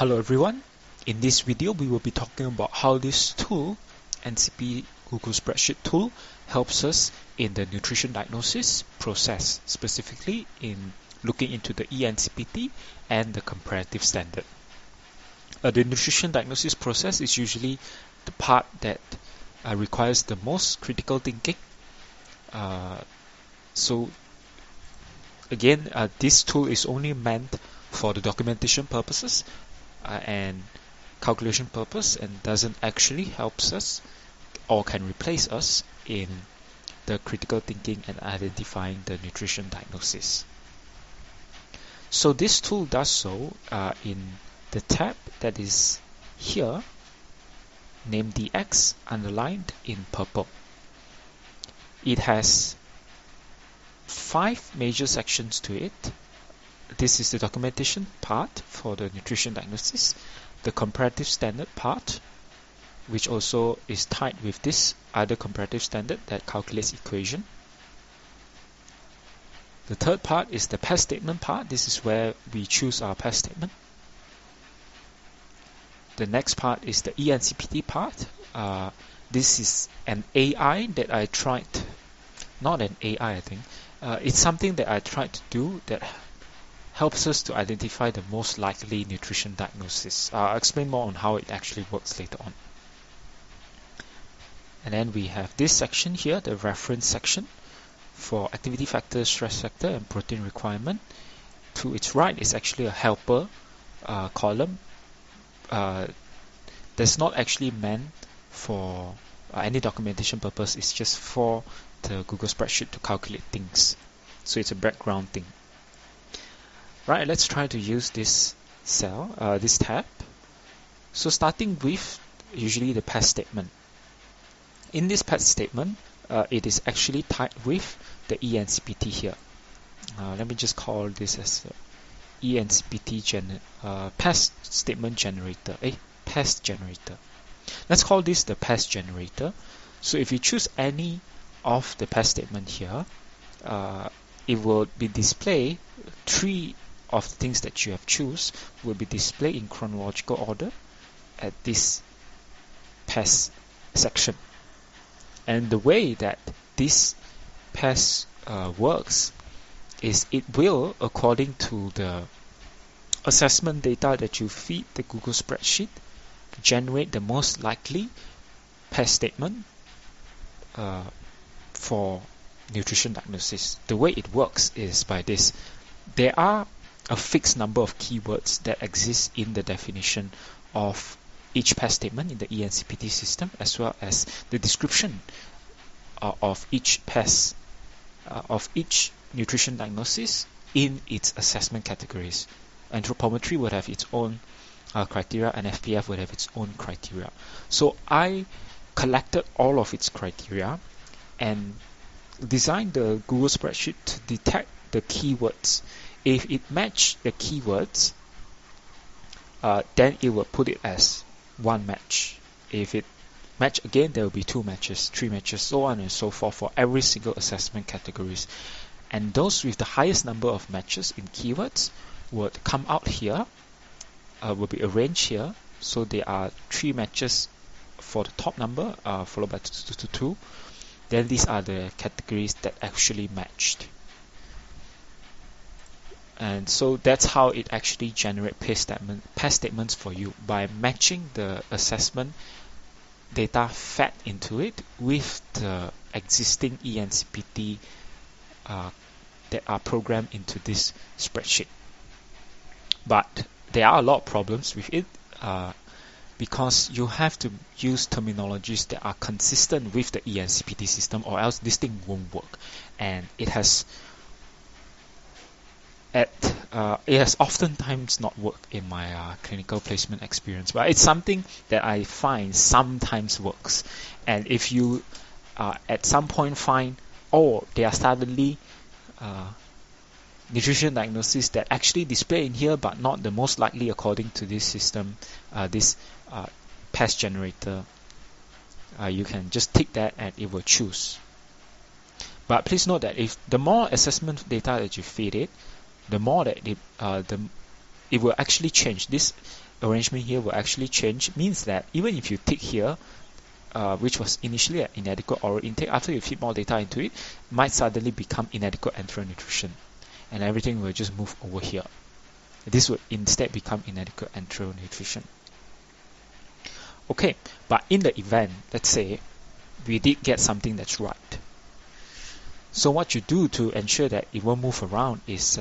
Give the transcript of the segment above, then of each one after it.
Hello everyone, in this video we will be talking about how this tool, eNCPT Google Spreadsheet tool, helps us in the nutrition diagnosis process, specifically in looking into the eNCPT and the comparative standard. The nutrition diagnosis process is usually the part that requires the most critical thinking. So again, this tool is only meant for the documentation purposes and calculation purpose, and doesn't actually helps us or can replace us in the critical thinking and identifying the nutrition diagnosis. So this tool does so in the tab that is here, named DX, underlined in purple. It has 5 major sections to it. This is the documentation part for the nutrition diagnosis, the comparative standard part, which also is tied with this other comparative standard that calculates equation. The third part is the PES statement part. This is where we choose our PES statement. The next part is the eNCPT part. This is an AI that I tried, not an AI I think, it's something that I tried to do that helps us to identify the most likely nutrition diagnosis. I'll explain more on how it actually works later on. And then we have this section here, the reference section for activity factor, stress factor, and protein requirement. To its right is actually a helper column. That's not actually meant for any documentation purpose. It's just for the Google Spreadsheet to calculate things. So it's a background thing. Right, let's try to use this cell, this tab. So starting with usually the PES statement. In this PES statement, it is actually tied with the eNCPT here. Let me just call this as eNCPT PES statement generator. PES generator. Let's call this the PES generator. So if you choose any of the PES statement here, it will be displayed 3 of the things that you have choose will be displayed in chronological order at this PES section. And the way that this PES works is it will, according to the assessment data that you feed the Google Spreadsheet, generate the most likely PES statement for nutrition diagnosis. The way it works is by this. There are a fixed number of keywords that exist in the definition of each PES statement in the eNCPT system, as well as the description of each PES, of each nutrition diagnosis in its assessment categories. Anthropometry would have its own criteria, and FPF would have its own criteria. So I collected all of its criteria and designed the Google Spreadsheet to detect the keywords. If it matched the keywords, then it will put it as 1 match. If it match again, there will be 2 matches, 3 matches, so on and so forth for every single assessment categories. And those with the highest number of matches in keywords would come out here, will be arranged here. So there are 3 matches for the top number, followed by 2. Then these are the categories that actually matched. And so that's how it actually generates PES statements for you, by matching the assessment data fed into it with the existing eNCPT that are programmed into this spreadsheet. But there are a lot of problems with it because you have to use terminologies that are consistent with the eNCPT system, or else this thing won't work. And it has oftentimes not worked in my clinical placement experience, but it's something that I find sometimes works. And if you at some point find, there are suddenly nutrition diagnosis that actually display in here, but not the most likely according to this system, this PES generator, you can just tick that and it will choose. But please note that if the more assessment data that you feed it, the more that it will actually change. This arrangement here will actually change, means that even if you tick here, which was initially an inadequate oral intake, after you feed more data into it, might suddenly become inadequate enteral nutrition, and everything will just move over here. This would instead become inadequate enteral nutrition. Okay, but in the event, let's say, we did get something that's right. So what you do to ensure that it won't move around is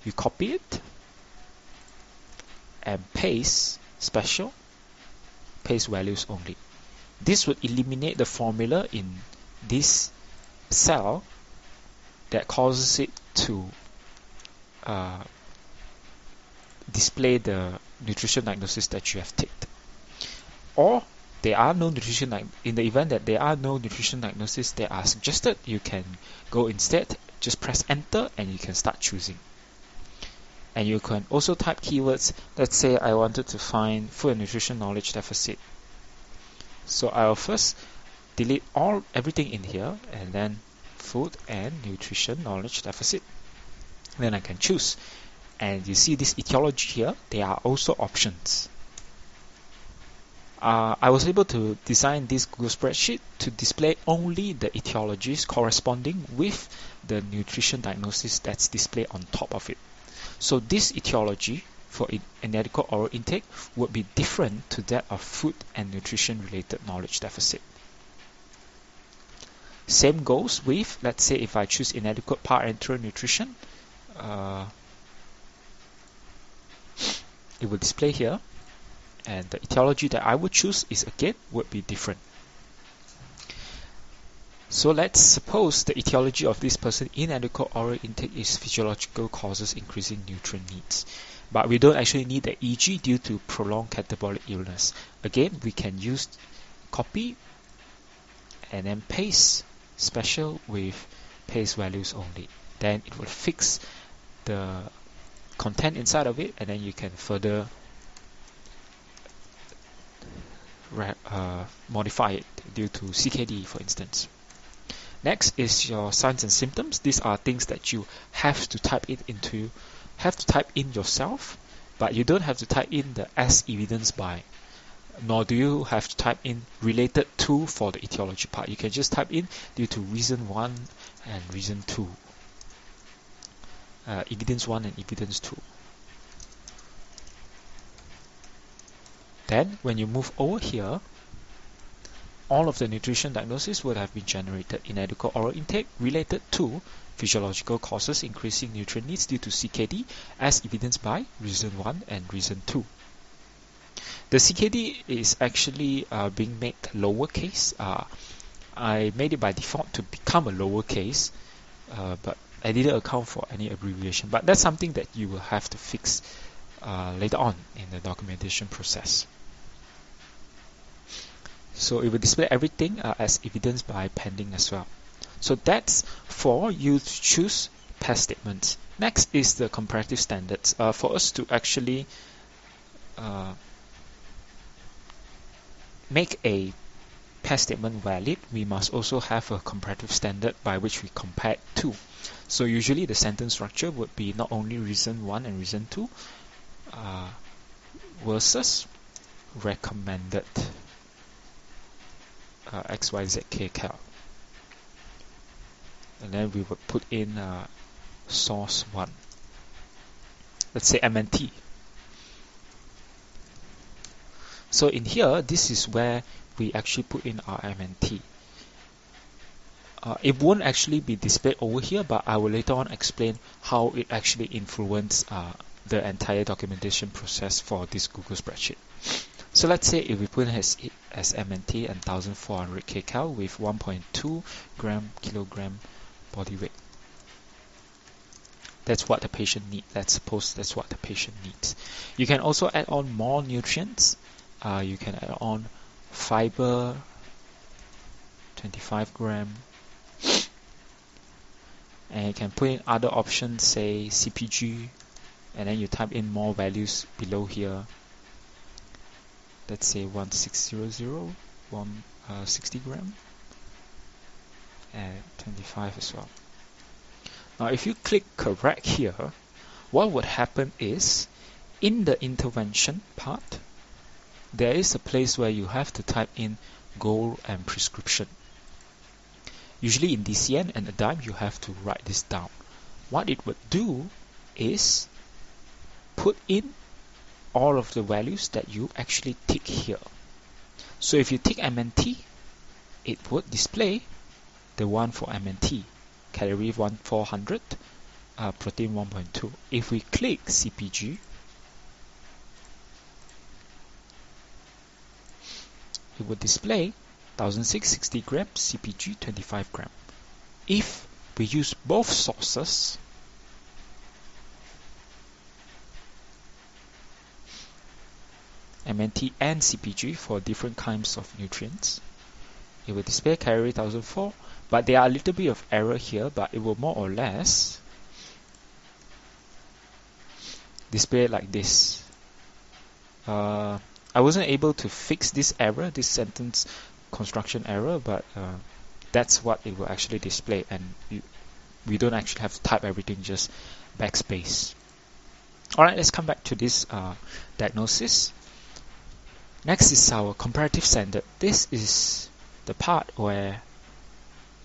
you copy it and paste special, paste values only. This would eliminate the formula in this cell that causes it to display the nutrition diagnosis that you have ticked. Or there are no nutrition in the event that there are no nutrition diagnoses that are suggested, you can go instead, just press enter and you can start choosing. And you can also type keywords. Let's say I wanted to find food and nutrition knowledge deficit. So I'll first delete everything in here and then food and nutrition knowledge deficit. Then I can choose. And you see this etiology here, there are also options. I was able to design this Google spreadsheet to display only the etiologies corresponding with the nutrition diagnosis that's displayed on top of it. So this etiology for inadequate oral intake would be different to that of food and nutrition related knowledge deficit. Same goes with, let's say, if I choose inadequate parenteral nutrition, it will display here, and the etiology that I would choose would be different. So let's suppose the etiology of this person inadequate oral intake is physiological causes increasing nutrient needs. But we don't actually need the EG due to prolonged catabolic illness. Again, we can use copy and then paste special with paste values only. Then it will fix the content inside of it, and then you can further modify it due to CKD, for instance. Next is your signs and symptoms. These are things that you have to type in yourself, but you don't have to type in the as evidenced by, nor do you have to type in related to for the etiology part. You can just type in due to reason 1 and reason 2. Evidence 1 and evidence 2. Then when you move over here, all of the nutrition diagnosis would have been generated. Inadequate oral intake related to physiological causes increasing nutrient needs due to CKD as evidenced by reason 1 and reason 2. The CKD is actually being made lowercase. I made it by default to become a lowercase, but I didn't account for any abbreviation. But that's something that you will have to fix later on in the documentation process. So it will display everything as evidenced by pending as well. So that's for you to choose PES statements. Next is the comparative standards. For us to actually make a PES statement valid, we must also have a comparative standard by which we compare to. So usually the sentence structure would be not only reason 1 and reason 2 versus recommended XYZ kcal. And then we would put in source 1. Let's say MNT. So in here, this is where we actually put in our MNT. It won't actually be displayed over here, but I will later on explain how it actually influences the entire documentation process for this Google spreadsheet. So let's say if we put it as MNT and 1400 kcal with 1.2 kilogram body weight. That's what the patient needs. Let's suppose that's what the patient needs. You can also add on more nutrients. You can add on fiber, 25 gram. And you can put in other options, say CPG, and then you type in more values below here. Let's say 1600, 60 gram, and 25 as well. Now if you click correct here, what would happen is In the intervention part, there is a place where you have to type in goal and prescription. Usually in DCN and a dime, you have to write this down. What it would do is put in all of the values that you actually tick here. So if you tick MNT, it would display the one for MNT, calorie 1400, protein 1.2. If we click CPG, it would display 1660 grams, CPG 25 gram. If we use both sources, MNT and CPG for different kinds of nutrients, it will display calorie 1004, but there are a little bit of error here, but it will more or less display like this. I wasn't able to fix this error, this sentence construction error, but that's what it will actually display, and we don't actually have to type everything, just backspace. Alright, let's come back to this diagnosis. Next is our comparative standard. This is the part where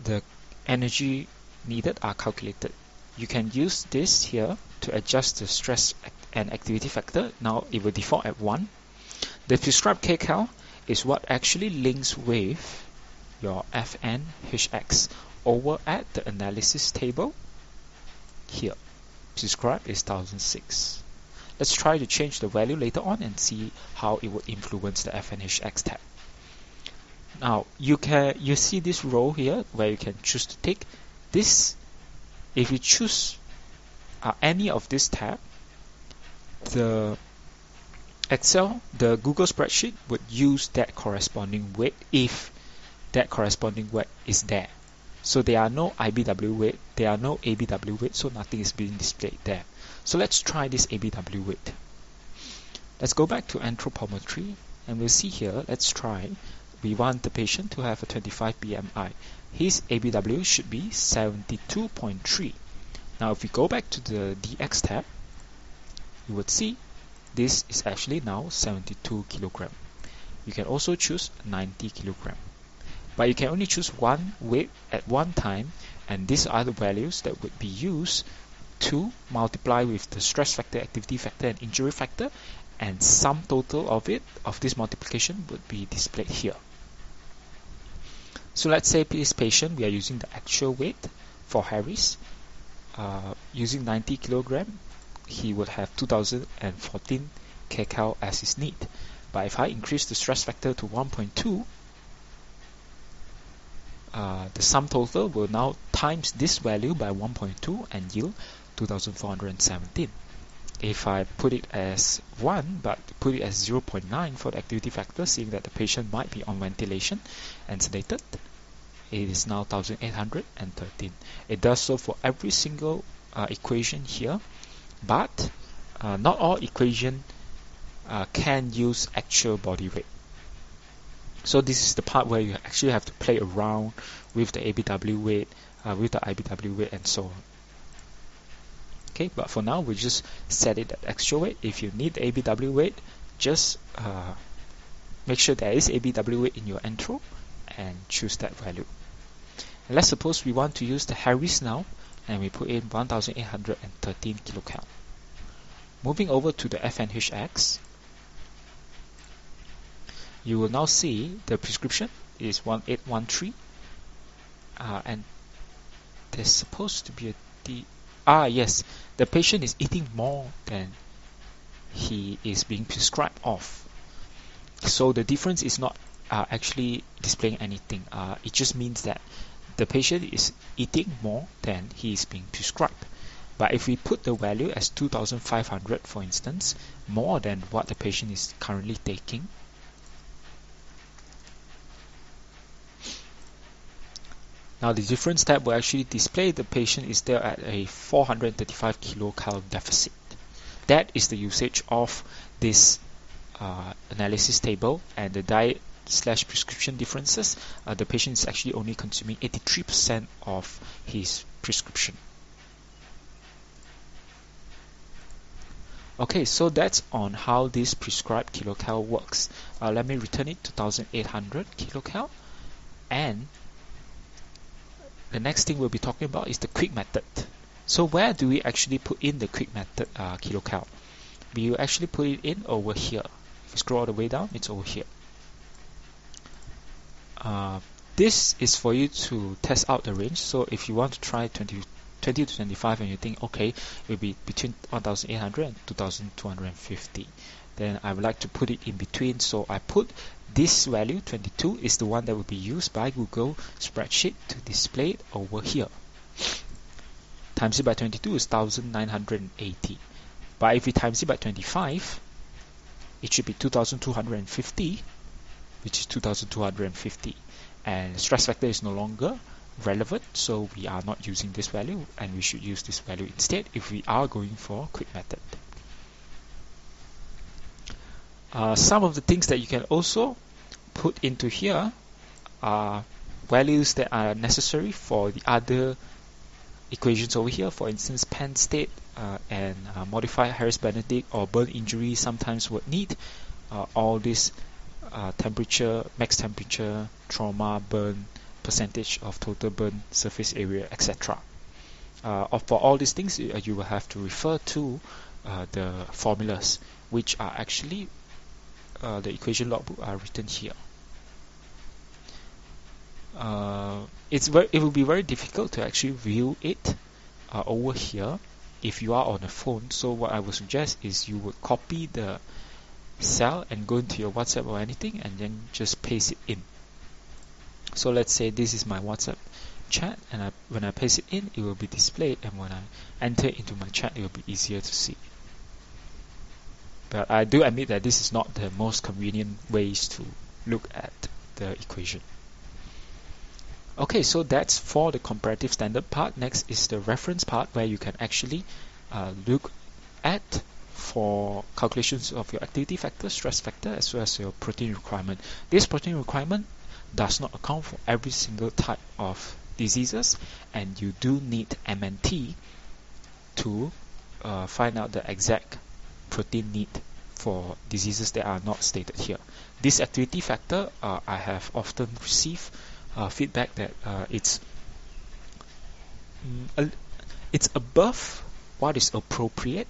the energy needed are calculated. You can use this here to adjust the stress and activity factor. Now it will default at 1. The prescribed kcal is what actually links with your FNHX over at the analysis table here. Prescribed is 1006. Let's try to change the value later on and see how it would influence the FNHX tab. Now you see this row here where you can choose to tick this. If you choose any of this tab, the Google spreadsheet would use that corresponding weight if that corresponding weight is there. So there are no IBW weight, there are no ABW weight, so nothing is being displayed there. So let's try this ABW weight. Let's go back to anthropometry and we'll see here, let's try. We want the patient to have a 25 BMI. His ABW should be 72.3. Now if we go back to the DX tab, you would see this is actually now 72 kilogram. You can also choose 90 kilogram. But you can only choose one weight at one time, and these are the values that would be used to multiply with the stress factor, activity factor, and injury factor, and sum total of this multiplication would be displayed here. So let's say this patient, we are using the actual weight for Harris. Using 90 kilogram, he would have 2014 kcal as his need. But if I increase the stress factor to 1.2, the sum total will now times this value by 1.2 and yield 2417. If I put it as 1 but put it as 0.9 for the activity factor, seeing that the patient might be on ventilation and sedated, it is now 1813. It does so for every single equation here, but not all equation can use actual body weight. So this is the part where you actually have to play around with the ABW weight, with the IBW weight, and so on. Okay, but for now we just set it at actual weight. If you need the ABW weight, just make sure there is ABW weight in your intro and choose that value. And let's suppose we want to use the Harris now, and we put in 1813 kilocal. Moving over to the FNHX, you will now see the prescription is 1813, and there's supposed to be a yes, the patient is eating more than he is being prescribed of. So the difference is not actually displaying anything. It just means that the patient is eating more than he is being prescribed. But if we put the value as 2500, for instance, more than what the patient is currently taking, now the difference tab will actually display the patient is still at a 435 kilocal deficit. That is the usage of this analysis table, and the diet / prescription differences. The patient is actually only consuming 83% of his prescription. Okay, so that's on how this prescribed kilocal works. Let me return it to 2800 kilocal, and the next thing we'll be talking about is the quick method. So where do we actually put in the quick method kilocal? We will actually put it in over here. If you scroll all the way down, it's over here. This is for you to test out the range. So if you want to try 20 to 25 and you think, okay, it will be between 1800 and 2250, then I would like to put it in between. So I put this value 22 is the one that will be used by Google spreadsheet to display it over here. Times it by 22 is 1980. But if we times it by 25, it should be 2250, which is 2250. And stress factor is no longer relevant, so we are not using this value, and we should use this value instead if we are going for quick method. Some of the things that you can also put into here are values that are necessary for the other equations over here. For instance, Penn state and modified Harris-Benedict or burn injury sometimes would need all this temperature, max temperature, trauma, burn, percentage of total burn surface area, etc. For all these things, you will have to refer to the formulas, which are actually the equation logbook are written here. It will be very difficult to actually view it over here if you are on a phone. So what I would suggest is you would copy the cell and go into your WhatsApp or anything and then just paste it in. So let's say this is my WhatsApp chat, and when I paste it in, it will be displayed, and when I enter into my chat, it will be easier to see. But I do admit that this is not the most convenient ways to look at the equation. Okay, so that's for the comparative standard part. Next is the reference part, where you can actually look at for calculations of your activity factor, stress factor, as well as your protein requirement. This protein requirement does not account for every single type of diseases, and you do need MNT to find out the exact protein need for diseases that are not stated here. This activity factor, I have often received feedback that it's above what is appropriate,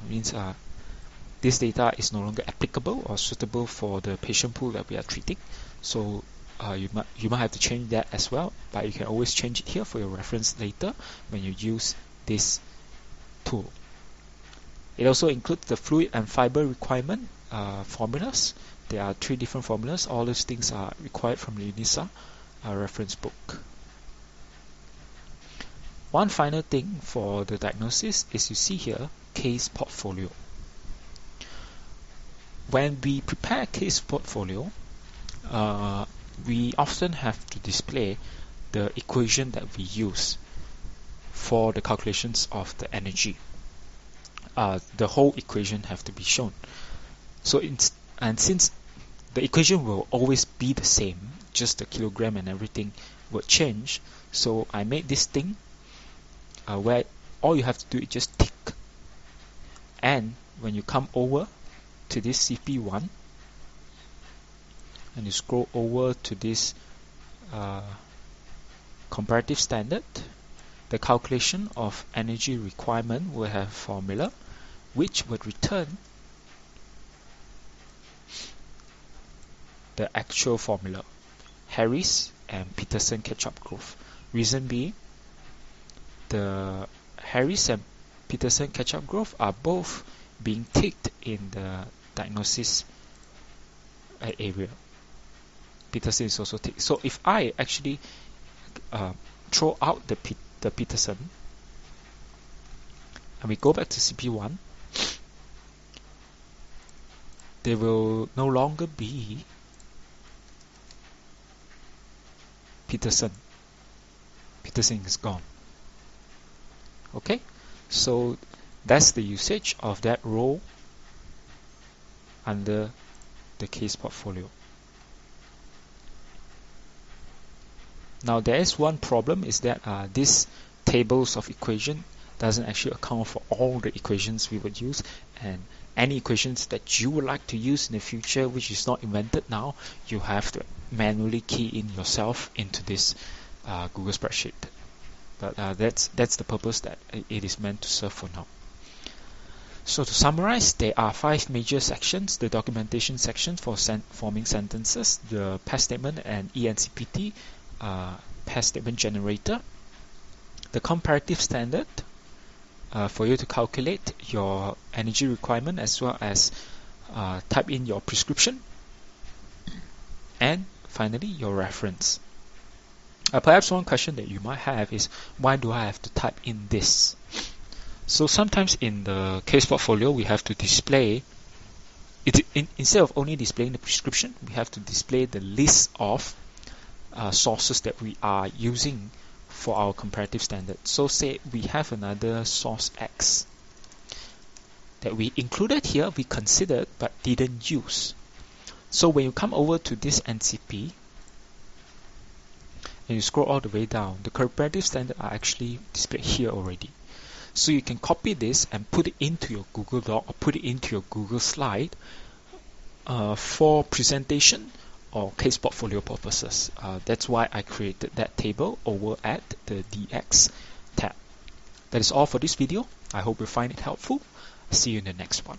means this data is no longer applicable or suitable for the patient pool that we are treating. So you might have to change that as well, but you can always change it here for your reference later when you use this tool. It also includes the fluid and fiber requirement formulas. There are 3 different formulas. All those things are required from the UNISA reference book. One final thing for the diagnosis is you see here case portfolio. When we prepare case portfolio, we often have to display the equation that we use for the calculations of the energy. The whole equation have to be shown. So since the equation will always be the same, just the kilogram and everything will change, so I made this thing where all you have to do is just tick, and when you come over to this CP1 and you scroll over to this comparative standard, the calculation of energy requirement will have a formula which would return the actual formula, Harris and Peterson catch-up growth. Reason being, the Harris and Peterson catch-up growth are both being ticked in the diagnosis area. Peterson is also ticked. So if I actually throw out the Peterson and we go back to CP1, there will no longer be Peterson. Peterson is gone. Okay, so that's the usage of that row under the case portfolio. Now there is one problem, is that these tables of equation doesn't actually account for all the equations we would use, and any equations that you would like to use in the future which is not invented now, you have to manually key in yourself into this Google spreadsheet. But that's the purpose that it is meant to serve for now. So to summarize, there are 5 major sections: the documentation section for forming sentences, the PES statement and eNCPT, PES statement generator, the comparative standard for you to calculate your energy requirement as well as type in your prescription, and finally your reference. Perhaps one question that you might have is, why do I have to type in this? So sometimes in the case portfolio we have to display it, instead of only displaying the prescription, we have to display the list of sources that we are using for our comparative standard. So say we have another source X that we included here, we considered but didn't use. So when you come over to this NCP and you scroll all the way down, the comparative standard are actually displayed here already. So you can copy this and put it into your Google Doc or put it into your Google slide for presentation or case portfolio purposes. That's why I created that table over at the DX tab. That is all for this video. I hope you find it helpful. See you in the next one.